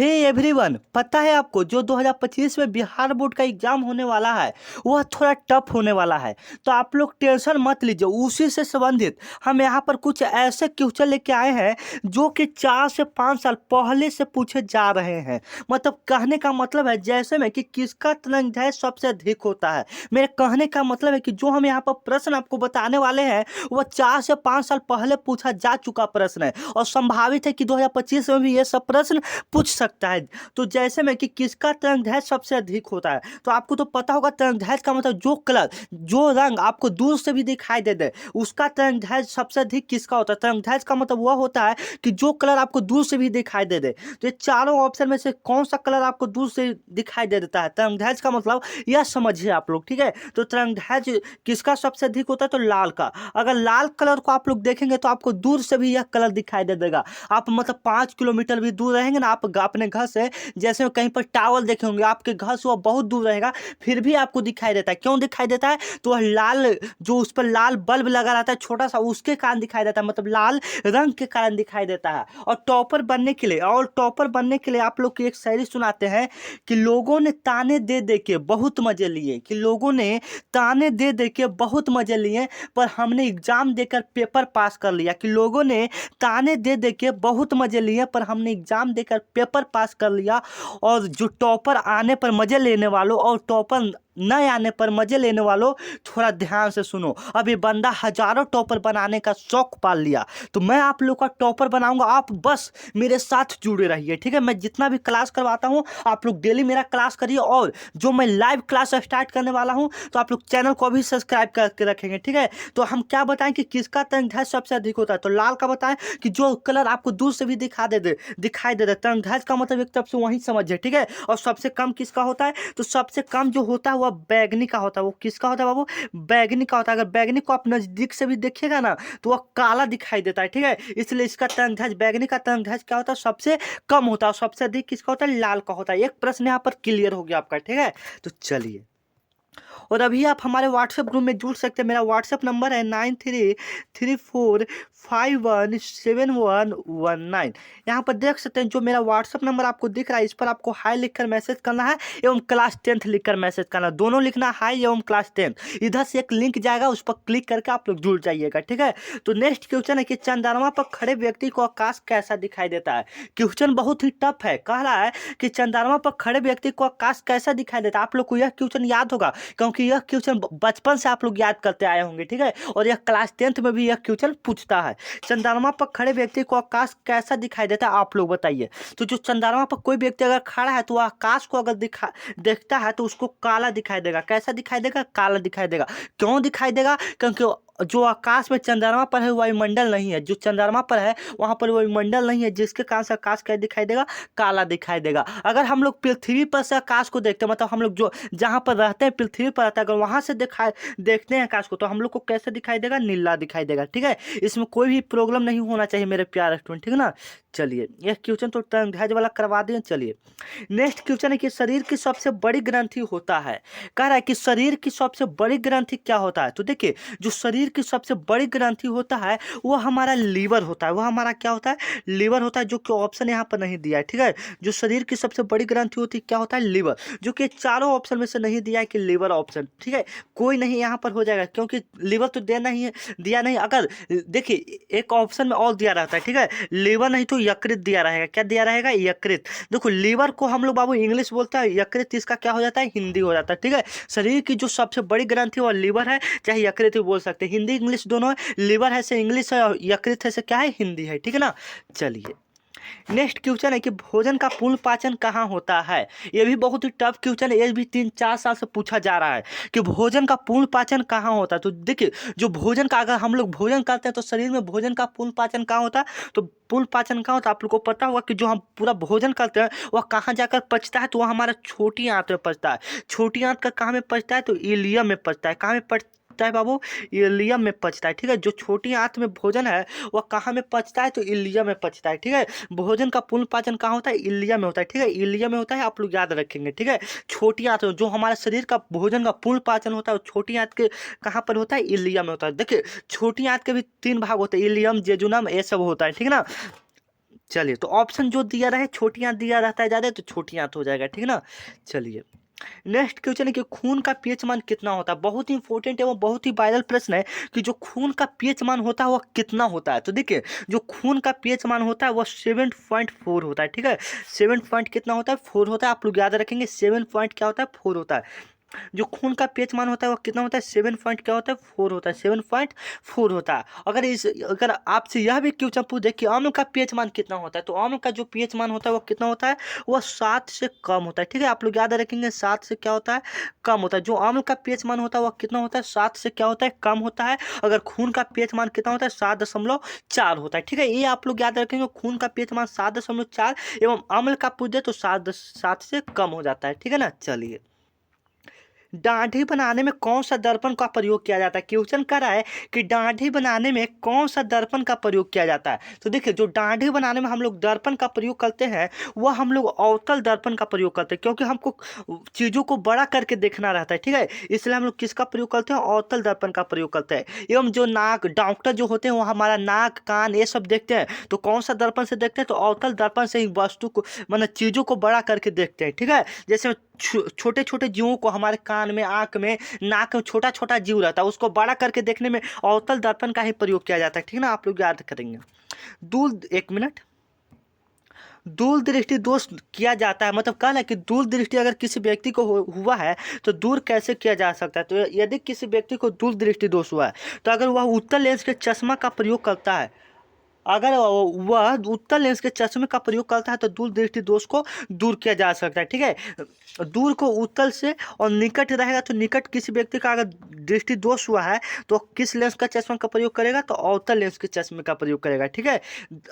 Hey everyone, पता है आपको जो 2025 में बिहार बोर्ड का एग्जाम होने वाला है वह थोड़ा टफ होने वाला है। तो आप लोग टेंशन मत लीजिए, उसी से संबंधित हम यहाँ पर कुछ ऐसे क्वेश्चन लेके आए हैं जो कि 4 से 5 साल पहले से पूछे जा रहे हैं। मतलब कहने का मतलब है जैसे में कि किसका तरंग सबसे अधिक होता है। मेरे कहने का मतलब है कि जो हम यहाँ पर प्रश्न आपको बताने वाले हैं वह 4 से 5 साल पहले पूछा जा चुका प्रश्न है और संभावित है कि 2025 में भी ये सब प्रश्न पूछ सकता है। तो जैसे में कि किसका तरंग सबसे अधिक होता है, तो आपको तो पता होगा तरंग का मतलब जो कलर, जो रंग आपको दूर से भी दिखाई दे दे उसका तरंग सबसे अधिक किसका होता है। तरंग का मतलब वह होता है कि जो कलर आपको दूर से भी दिखाई दे दे। तो ये चारों ऑप्शन में से कौन सा कलर आपको दूर से दिखाई दे देता है, तरंग का मतलब यह समझिए आप लोग, ठीक है। तो तरंग किसका सबसे अधिक होता है, तो लाल का। अगर लाल कलर को आप लोग देखेंगे तो आपको दूर से भी यह कलर दिखाई दे देगा। आप मतलब 5 किलोमीटर भी दूर रहेंगे ना, आप अपने घर से, जैसे कहीं पर टावर देखे होंगे, आपके घर से वो बहुत दूर रहेगा फिर भी आपको दिखाई देता है। क्यों दिखाई देता है, तो वह लाल, जो उस पर लाल बल्ब लगा रहता है छोटा सा, उसके कारण दिखाई देता है, मतलब लाल रंग के कारण दिखाई देता है। और टॉपर बनने के लिए, आप लोग की एक शायरी सुनाते हैं कि लोगों ने ताने दे दे के बहुत मजे लिए, कि लोगों ने ताने दे दे के बहुत मजे लिए पर हमने एग्जाम देकर पेपर पास कर लिया। कि लोगों ने ताने दे दे के बहुत मजे लिए पर हमने एग्जाम देकर पेपर पास कर लिया। और जो टॉपर आने पर मजे लेने वालों और टॉपर न आने पर मजे लेने वालों, थोड़ा ध्यान से सुनो। अब ये बंदा हजारों टॉपर बनाने का शौक पाल लिया, तो मैं आप लोग का टॉपर बनाऊंगा। आप बस मेरे साथ जुड़े रहिए, ठीक है। मैं जितना भी क्लास करवाता हूँ आप लोग डेली मेरा क्लास करिए, और जो मैं लाइव क्लास स्टार्ट करने वाला हूँ तो आप लोग चैनल को भी सब्सक्राइब करके रखेंगे, ठीक है। तो हम क्या बताएं कि किसका तरंग सबसे अधिक होता है, तो लाल का बताएं कि जो कलर आपको दूर से भी दिखाई दे तरंग का मतलब एक तरफ से वही समझिए, ठीक है। और सबसे कम किसका होता है, तो सबसे कम जो होता है वह बैगनी का होता है। वो किसका होता है बाबू, बैगनी का होता है। अगर बैगनी को आप नजदीक से भी देखिएगा ना तो वह काला दिखाई देता है, ठीक है। इसलिए इसका तरंग बैगनी का तरंग क्या होता है, सबसे कम होता है। और सबसे अधिक किसका होता है, लाल का होता है। एक प्रश्न यहाँ पर क्लियर हो गया आपका, ठीक है। तो चलिए, और अभी आप हमारे व्हाट्सएप ग्रुप में जुड़ सकते हैं। मेरा व्हाट्सएप नंबर है 9334517119। यहाँ पर देख सकते हैं जो मेरा व्हाट्सएप नंबर आपको दिख रहा है, इस पर आपको हाई लिखकर मैसेज करना है एवं क्लास 10th लिखकर मैसेज करना है। दोनों लिखना, हाई एवं क्लास 10th। इधर से एक लिंक जाएगा, उस पर क्लिक करके आप लोग जुड़ जाइएगा, ठीक है। तो नेक्स्ट क्वेश्चन है कि चंद्रमा पर खड़े व्यक्ति को आकाश कैसा दिखाई देता है। क्वेश्चन बहुत ही टफ है। कह रहा है कि चंद्रमा पर खड़े व्यक्ति को आकाश कैसा दिखाई देता है। आप लोग को यह क्वेश्चन याद होगा क्योंकि यह क्वेश्चन बचपन से आप लोग याद करते आए होंगे, ठीक है। और यह क्लास 10th में भी यह क्वेश्चन पूछता है। चंद्रमा पर खड़े व्यक्ति को आकाश कैसा दिखाई देता है, आप लोग बताइए। तो जो चंद्रमा पर कोई व्यक्ति अगर खड़ा है तो वह आकाश को अगर देखता है तो उसको काला दिखाई देगा। कैसा दिखाई देगा, काला दिखाई देगा। क्यों दिखाई देगा, क्योंकि जो आकाश में चंद्रमा पर है वायुमंडल नहीं है। जो चंद्रमा पर है वहां पर वायुमंडल नहीं है, जिसके कारण से आकाश क्या दिखाई देगा, काला दिखाई देगा। अगर हम लोग पृथ्वी पर से आकाश को देखते हैं, मतलब हम लोग जो जहां पर रहते हैं पृथ्वी पर रहता है, अगर वहां से देखते हैं आकाश को तो हम लोग को कैसे दिखाई देगा, नीला दिखाई देगा, ठीक है। इसमें कोई भी प्रॉब्लम नहीं होना चाहिए मेरे प्यारे स्टूडेंट, ठीक है ना। चलिए, यह क्वेश्चन तो तरंग वाला करवा दिए। चलिए, नेक्स्ट क्वेश्चन है कि शरीर की सबसे बड़ी ग्रंथि होता है। कह रहा है कि शरीर की सबसे बड़ी ग्रंथि क्या होता है। तो देखिए, जो शरीर की सबसे बड़ी ग्रंथि होता है वो हमारा लीवर होता है। वो हमारा क्या होता है, लीवर होता है, जो कि ऑप्शन यहाँ पर नहीं दिया है, ठीक है। जो शरीर की सबसे बड़ी ग्रंथि होती है क्या होता है, लीवर, जो कि चारों ऑप्शन में से नहीं दिया है कि लीवर ऑप्शन, ठीक है। कोई नहीं यहाँ पर हो जाएगा क्योंकि लीवर तो देना ही है, दिया नहीं। अगर देखिए एक ऑप्शन में और दिया रहता है, ठीक है, लीवर नहीं तो यकृत दिया रहेगा। क्या दिया रहेगा, यकृत। देखो लीवर को हम लोग बाबू इंग्लिश बोलते हैं, यकृत इसका क्या हो जाता है, हिंदी हो जाता है, ठीक है। शरीर की जो सबसे बड़ी ग्रंथि वो लीवर है, चाहे यकृत भी बोल सकते हैं, हिंदी इंग्लिश दोनों है। लीवर है से इंग्लिश है और यकृत है से क्या है, हिंदी है, ठीक है ना। चलिए, नेक्स्ट क्वेश्चन है कि भोजन का पूर्ण पाचन कहाँ होता है। ये भी बहुत ही टफ क्वेश्चन है, ये भी 3-4 साल से पूछा जा रहा है कि भोजन का पूर्ण पाचन कहाँ होता है। तो देखिए, जो भोजन का, अगर हम लोग भोजन करते हैं तो शरीर में भोजन का पूर्ण पाचन कहाँ होता है, तो पूर्ण पाचन कहाँ होता है आप लोग को पता होगा कि जो हम पूरा भोजन करते हैं वह कहाँ जाकर पचता है, तो वह हमारा छोटी आंत में पचता है। छोटी आंत का कहाँ में पचता है, तो इलियम में पचता है। कहाँ में पचता है बाबू, इलियम में पचता है, ठीक है। जो छोटी आंत में भोजन है वह कहाँ में पचता है, तो इलियम में पचता है, ठीक है। भोजन का पूर्ण पाचन कहाँ होता है, इलियम में होता है, ठीक है। इलियम में होता है, आप लोग याद रखेंगे, ठीक है। छोटी आंत जो हमारे शरीर का भोजन का पूर्ण पाचन होता है वो छोटी आंत के कहाँ पर होता है, इलियम में होता है। देखिए, छोटी आंत के भी 3 भाग होते हैं, इलियम, जेजुनम, ये सब होता है, ठीक है ना। चलिए, तो ऑप्शन जो दिया रहे छोटी आंत दिया रहता है ज़्यादा, तो छोटी आंत हो जाएगा, ठीक है ना। चलिए, नेक्स्ट क्वेश्चन है कि खून का पीएच मान कितना होता है। बहुत ही इंपॉर्टेंट एवं बहुत ही वायरल प्रश्न है कि जो खून का पीएच मान होता है वह कितना होता है। तो देखिए, जो खून का पीएच मान होता है वह 7.4 होता है, ठीक है। 7 पॉइंट कितना होता है, 4 होता है। आप लोग याद रखेंगे 7 पॉइंट क्या होता है, 4 होता है। जो खून का पीएच मान होता है वो कितना होता है, 7 पॉइंट क्या होता है, 4 होता है, 7.4 होता है। अगर आपसे यह भी क्वेश्चन पूछ दे कि अम्ल का पीएच मान कितना होता है, तो अम्ल का जो पीएच मान होता है वो कितना होता है, वह 7 से कम होता है, ठीक है। आप लोग याद रखेंगे 7 से क्या होता है, कम होता है। जो अम्ल का पीएच मान होता है वह कितना होता है, 7 से क्या होता है, कम होता है। अगर खून का पीएच मान कितना होता है, 7.4 होता है, ठीक है। ये आप लोग याद रखेंगे, खून का पीएच मान 7.4 एवं अम्ल का पूछ दे तो 7 से कम हो जाता है, ठीक है ना। चलिए, दाढ़ी बनाने में कौन सा दर्पण का प्रयोग किया जाता है। क्वेश्चन कर रहा है कि दाढ़ी बनाने में कौन सा दर्पण का प्रयोग किया जाता है। तो देखिए, जो दाढ़ी बनाने में हम लोग दर्पण का प्रयोग करते हैं वह हम लोग अवतल दर्पण का प्रयोग करते हैं, क्योंकि हमको चीज़ों को बड़ा करके देखना रहता है, ठीक है। इसलिए हम लोग किसका प्रयोग करते हैं, अवतल दर्पण का प्रयोग करते हैं। एवं जो नाक, डॉक्टर जो होते हैं वो हमारा नाक कान ये सब देखते हैं, तो कौन सा दर्पण से देखते हैं, तो अवतल दर्पण से ही वस्तु को मतलब चीज़ों को बड़ा करके देखते हैं, ठीक है। जैसे छोटे छोटे जीवों को हमारे कान में, आँख में, नाक में छोटा छोटा जीव रहता है, उसको बड़ा करके देखने में अवतल दर्पण का ही प्रयोग किया जाता है, ठीक है ना। आप लोग याद करेंगे। दूर, एक मिनट, दूर दृष्टि दोष किया जाता है, मतलब कहना है कि दूर दृष्टि अगर किसी व्यक्ति को हुआ है तो दूर कैसे किया जा सकता है। तो यदि किसी व्यक्ति को दूर दृष्टि दोष हुआ है तो अगर वह उत्तर लेंस के चश्मा का प्रयोग करता है, अगर वह उत्तर लेंस के चश्मे का प्रयोग करता है तो दूर दृष्टि दोष को दूर किया जा सकता है, ठीक है। दूर को उत्तर से और निकट रहेगा, तो निकट किसी व्यक्ति का अगर दृष्टि दोष हुआ है तो किस लेंस का चश्मा का प्रयोग करेगा, तो अवतल लेंस के चश्मे का प्रयोग करेगा, ठीक है।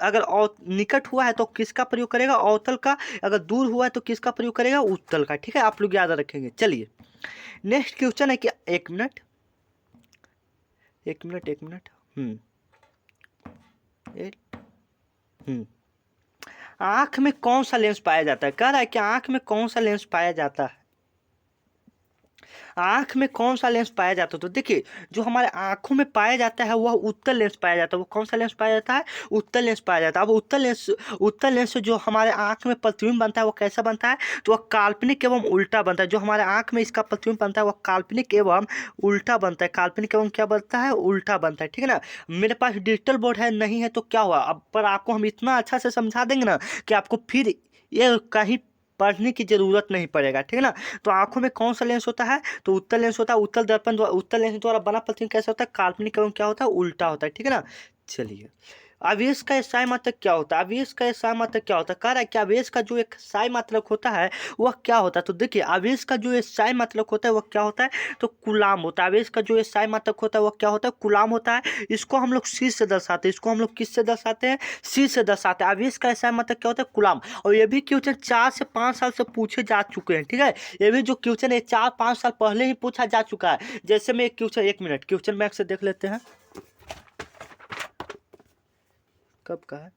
अगर निकट हुआ है तो किसका प्रयोग करेगा, अवतल का। अगर दूर हुआ है तो किसका प्रयोग करेगा, उत्तल का, ठीक है। आप लोग याद रखेंगे। चलिए, नेक्स्ट क्वेश्चन है कि एक मिनट, एक मिनट, एक मिनट, आँख में कौन सा लेंस पाया जाता है। कह रहा है कि आँख में कौन सा लेंस पाया जाता है, आँख में कौन सा लेंस पाया जाता है। तो देखिए, जो हमारे आँखों में पाया जाता है वह उत्तल लेंस पाया जाता है। वो कौन सा लेंस पाया जाता है, उत्तल लेंस पाया जाता है। अब उत्तल लेंस से जो हमारे आँख में प्रतिबिंब बनता है वो कैसा बनता है, तो वह काल्पनिक एवं उल्टा बनता है। जो हमारे आँख में इसका प्रतिबिंब बनता है वह काल्पनिक एवं उल्टा बनता है। काल्पनिक एवं क्या बनता है, उल्टा बनता है, ठीक है ना। मेरे पास डिजिटल बोर्ड है, नहीं है तो क्या हुआ, अब पर आपको हम इतना अच्छा से समझा देंगे ना कि आपको फिर ये कहीं पढ़ने की जरूरत नहीं पड़ेगा, ठीक है ना। तो आंखों में कौन सा लेंस होता है, तो उत्तल लेंस होता है। उत्तल दर्पण द्वारा, उत्तल लेंस द्वारा बना प्रतिबिंब कैसा होता है, काल्पनिक एवं क्या होता है, उल्टा होता है, ठीक है ना। चलिए, आवेश का एसआई मात्रक क्या होता है। आवेश का एसआई मात्रक क्या होता है, कह रहा है कि आवेश का जो एक एसआई मात्रक होता है वह क्या होता है। तो देखिए, आवेश का जो एसआई मात्रक होता है वह क्या होता है, तो कुलाम होता है। आवेश का जो एसआई मात्रक होता है वह क्या होता है, कुलाम होता है। इसको हम लोग सी से दर्शाते हैं, इसको हम लोग किस से दर्शाते हैं, सी से दर्शाते हैं। आवेश का एसआई मात्रक क्या होता है, कुलाम। और ये भी क्वेश्चन 4 से 5 साल से पूछे जा चुके हैं, ठीक है। ये भी जो क्वेश्चन है 4-5 साल पहले ही पूछा जा चुका है। जैसे में एक क्वेश्चन, एक मिनट, क्वेश्चन बैंक से देख लेते हैं कब का है।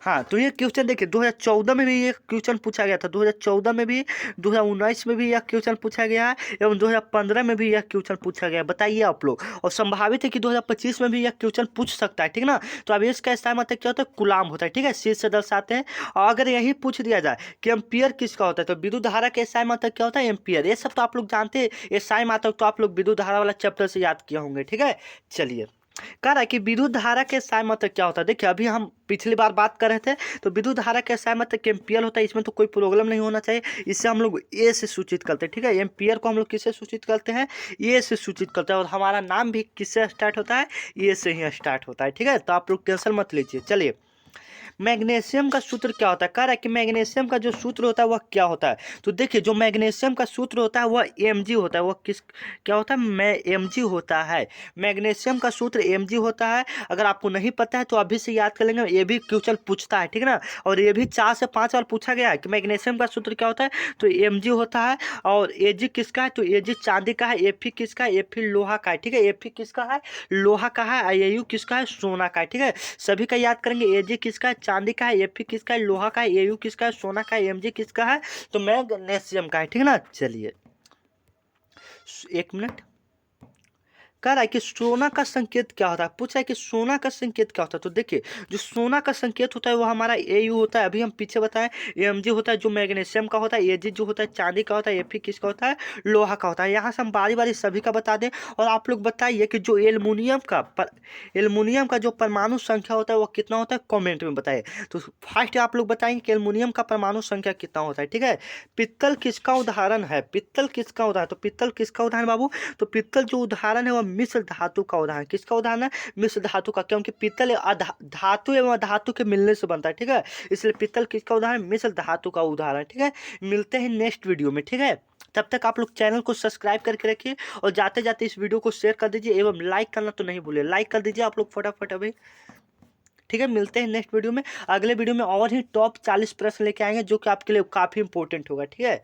हाँ, तो ये क्वेश्चन देखिए 2014 में भी ये क्वेश्चन पूछा गया था, 2014 में भी, 2019 में भी यह क्वेश्चन पूछा गया है एवं 2015 में भी यह क्वेश्चन पूछा गया है। बताइए आप लोग, और संभावित है कि 2025 में भी यह क्वेश्चन पूछ सकता है, ठीक है ना। तो अब इसका एसआई मात्रक क्या होता है, कुलाम होता है, ठीक है, सी से दर्शाते हैं। और अगर यही पूछ दिया जाए कि एम्पियर किसका होता है, तो विद्युत धारा का एसआई मात्रक क्या होता है, एम्पियर। ये सब तो आप लोग जानते हैं, एसआई मात्रक तो आप लोग विद्युत धारा वाला चैप्टर से याद किए होंगे, ठीक है। चलिए, कह रहा है कि विद्युत धारा के एसआई मात्रक क्या होता है। देखिए, अभी हम पिछली बार बात कर रहे थे, तो विद्युत धारा के एसआई मात्रक एम्पियर होता है। इसमें तो कोई प्रॉब्लम नहीं होना चाहिए। इससे हम लोग ए से सूचित करते हैं, ठीक है। एम्पियर को हम लोग किससे सूचित करते हैं, ए से सूचित करते हैं। और हमारा नाम भी किससे स्टार्ट होता है, ए से ही स्टार्ट होता है, ठीक है। तो आप लोग टेंशन मत लीजिए। चलिए, मैग्नीशियम का सूत्र क्या होता है, कह रहा है कि मैग्नीशियम का जो सूत्र होता है वह क्या होता है। तो देखिए, जो मैग्नीशियम का सूत्र होता है वह Mg होता है। वह किस क्या होता है, Mg होता है। मैग्नीशियम का सूत्र Mg होता है। अगर आपको नहीं पता है तो अभी से याद कर लेंगे, ये भी क्वेश्चन पूछता है, ठीक है ना। और ये भी 4 से 5 बार पूछा गया है कि मैग्नीशियम का सूत्र क्या होता है, तो Mg होता है। और Ag किसका है, तो Ag चांदी का है। Fe किसका है, Fe लोहा का है, ठीक है। Fe किसका है, लोहा का है। Au किसका है, सोना का है, ठीक है। सभी का याद करेंगे। Ag किसका है, चांदी का है। Fe किसका है, लोहा का है। Au किसका है, सोना का है। Mg किसका है, तो मैग्नीशियम का है, ठीक है ना। चलिए, एक मिनट, कह रहा है कि सोना का संकेत क्या होता है, पूछ रहा है कि सोना का संकेत क्या होता है। तो देखिए जो सोना का संकेत होता है वो हमारा AU होता है, अभी हम पीछे बताएं। AMG होता है जो मैग्नीशियम का होता है, AG जो होता है चांदी का होता है, Fe किसका होता है, लोहा का होता है। यहाँ से हम बारी बारी सभी का बता दें और आप लोग बताइए कि जो एल्युमिनियम का जो परमाणु संख्या होता है वो कितना होता है, कॉमेंट में बताइए। तो फर्स्ट आप लोग बताएंगे कि एल्युमिनियम का परमाणु संख्या कितना होता है, ठीक है। पित्तल किसका उदाहरण है, पित्तल किसका उदाहरण, तो पित्तल किसका उदाहरण बाबू, तो पित्तल जो उदाहरण है वह मिश्र धातु का उदाहरण, किसका उदाहरण है, मिश्र धातु का, क्योंकि पित्तल धातु एवं धातु के मिलने से बनता है, ठीक है। इसलिए पित्तल किसका उदाहरण, मिश्र धातु का उदाहरण, ठीक है। मिलते हैं नेक्स्ट वीडियो में, ठीक है। तब तक आप लोग चैनल को सब्सक्राइब करके रखिए और जाते जाते इस वीडियो को शेयर कर दीजिए एवं लाइक करना तो नहीं भूलिए, लाइक कर दीजिए आप लोग फटाफट अभी, ठीक है। मिलते हैं नेक्स्ट वीडियो में, अगले वीडियो में और ही टॉप 40 प्रश्न लेके आएंगे जो कि आपके लिए काफी इंपॉर्टेंट होगा, ठीक है।